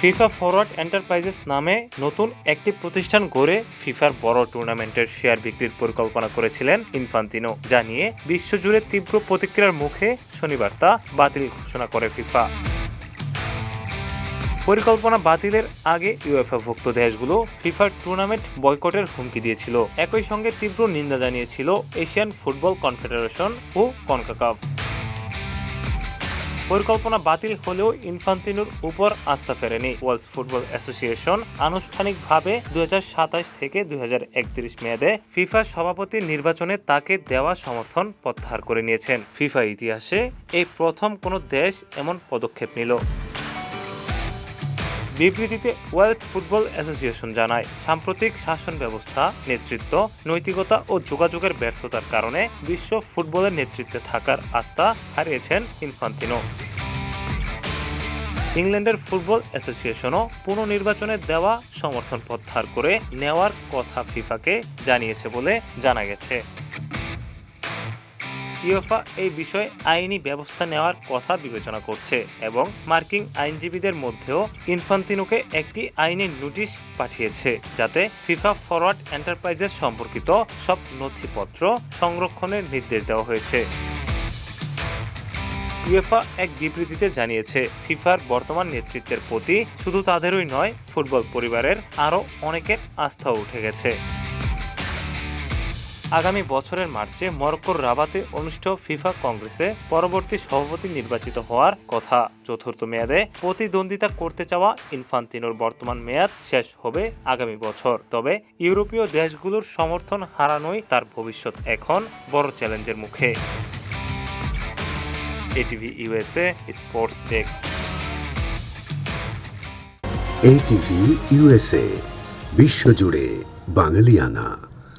FIFA forward enterprises নামে নতুন একটি প্রতিষ্ঠান গড়ে ফিফার বড় টুর্নামেন্টের শেয়ার বিক্রির পরিকল্পনা করেছিলেন ইনফান্তিনো, যা নিয়ে বিশ্বজুড়ে তীব্র প্রতিক্রিয়ার মুখে শনিবার তা বাতিল ঘোষণা করে ফিফা। পরিকল্পনা বাতিলের আগে ইউএফা-ভুক্ত দেশগুলো ফিফার টুর্নামেন্ট বয়কটের হুমকি দিয়েছিল। একই সঙ্গে তীব্র নিন্দা জানিয়েছিল এশিয়ান ফুটবল কনফেডারেশন ও কনকাকাফ। পরিকল্পনা বাতিল হলেও ইনফান্তিনোর উপর আস্থা ফেরেনি ওয়ার্ল্ড ফুটবল অ্যাসোসিয়েশন। আনুষ্ঠানিকভাবে 2027 থেকে 2031 মেয়াদে ফিফা সভাপতি নির্বাচনে তাকে দেওয়া সমর্থন প্রত্যাহার করে নিয়েছেন। ফিফা ইতিহাসে এই প্রথম কোনো দেশ এমন পদক্ষেপ নিল। বিবৃতিতে ওয়ার্ল্ড ফুটবল অ্যাসোসিয়েশন জানায়, সাম্প্রতিক শাসন ব্যবস্থা, নেতৃত্ব, নৈতিকতা ও যোগাযোগের ব্যর্থতার কারণে বিশ্ব ফুটবলের নেতৃত্বে থাকার আস্থা হারিয়েছেন ইনফান্তিনো। ইংল্যান্ডের ফুটবল অ্যাসোসিয়েশনও পুনর্নির্বাচনে দেওয়া সমর্থন প্রত্যাহার করে নেওয়ার কথা ফিফাকে জানিয়েছে বলে জানা গেছে। ইউএফা এই বিষয়ে আইনি ব্যবস্থা নেওয়ার কথা বিবেচনা করছে এবং মার্কিন আইনজীবীদের মধ্যেও ইনফান্তিনোকে একটি আইনি নোটিশ পাঠিয়েছে, যাতে ফিফা ফরওয়ার্ড এন্টারপ্রাইজেস সম্পর্কিত সব নথিপত্র সংরক্ষণের নির্দেশ দেওয়া হয়েছে। ইউএফা এক বিবৃতিতে জানিয়েছে, ফিফার বর্তমান নেতৃত্বের প্রতি শুধু তাদেরই নয়, ফুটবল পরিবারের আরও অনেকের আস্থাও উঠে গেছে। আগামী বছরের মার্চে মরক্কোর রাবাতে অনুষ্ঠেয় ফিফা কংগ্রেসে পরবর্তী সভাপতি নির্বাচিত হওয়ার কথা। চতুর্থ মেয়াদে প্রতিদ্বন্দ্বিতা করতে চাওয়া ইনফান্তিনোর বর্তমান মেয়াদ শেষ হবে আগামী বছর। তবে ইউরোপীয় দেশগুলোর সমর্থন হারানোই তার ভবিষ্যৎ এখন বড় চ্যালেঞ্জের মুখে। ATV USA sports desk. ATV USA, বিশ্বজুড়ে বাঙালিয়ানা।